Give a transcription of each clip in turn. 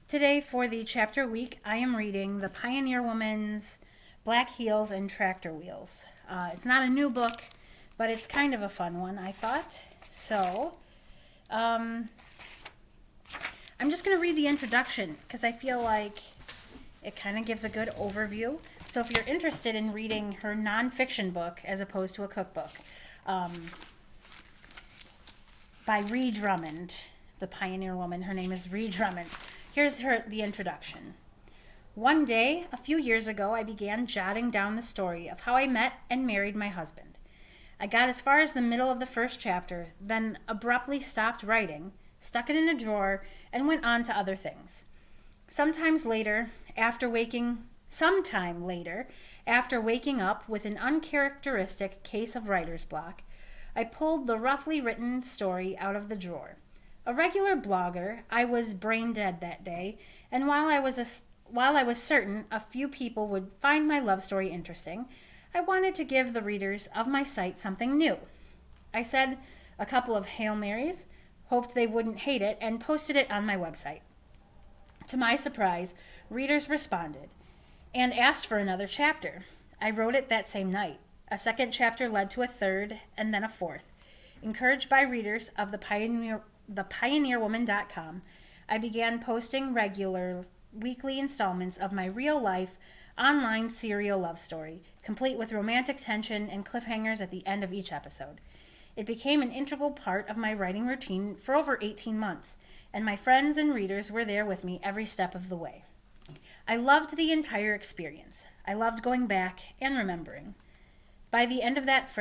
Today, for the chapter week, I am reading The Pioneer Woman's Black Heels and Tractor Wheels. It's not a new book, but it's kind of a fun one, I thought. So, I'm just going to read the introduction because I feel like it kind of gives a good overview. So if you're interested in reading her nonfiction book as opposed to a cookbook, by Ree Drummond, the pioneer woman, her name is Ree Drummond. Here's the introduction. One day, a few years ago, I began jotting down the story of how I met and married my husband. I got as far as the middle of the first chapter, then abruptly stopped writing, stuck it in a drawer, and went on to other things. Sometime later, after waking up with an uncharacteristic case of writer's block, I pulled the roughly written story out of the drawer. A regular blogger, I was brain dead that day, and while I was certain a few people would find my love story interesting, I wanted to give the readers of my site something new. I said a couple of Hail Marys, hoped they wouldn't hate it, and posted it on my website. To my surprise, readers responded and asked for another chapter. I wrote it that same night. A second chapter led to a third and then a fourth. Encouraged by readers of thepioneerwoman.com, I began posting regular weekly installments of my real-life online serial love story, complete with romantic tension and cliffhangers at the end of each episode. It became an integral part of my writing routine for over 18 months, and my friends and readers were there with me every step of the way. I loved the entire experience. I loved going back and remembering. By the end of that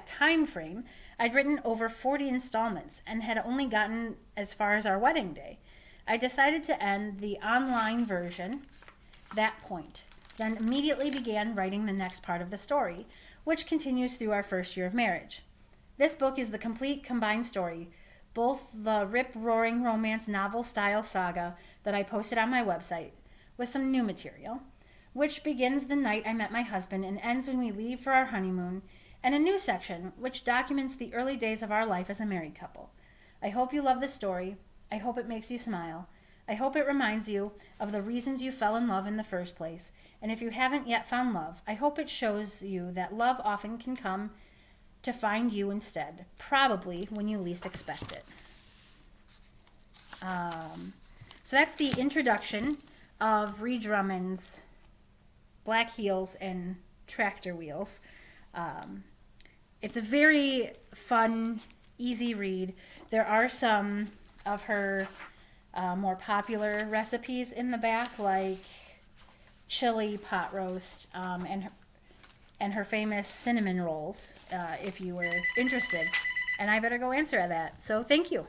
time frame, I'd written over 40 installments and had only gotten as far as our wedding day. I decided to end the online version that point, then immediately began writing the next part of the story, which continues through our first year of marriage. This book is the complete combined story, both the rip-roaring romance novel-style saga that I posted on my website, with some new material, which begins the night I met my husband and ends when we leave for our honeymoon, and a new section which documents the early days of our life as a married couple. I hope you love the story. I hope it makes you smile. I hope it reminds you of the reasons you fell in love in the first place. And if you haven't yet found love, I hope it shows you that love often can come to find you instead, probably when you least expect it. So that's the introduction of Ree Drummond's Black Heels and Tractor Wheels. It's a very fun, easy read. There are some of her more popular recipes in the back, like chili pot roast and her famous cinnamon rolls, if you were interested. And I better go answer that. So thank you.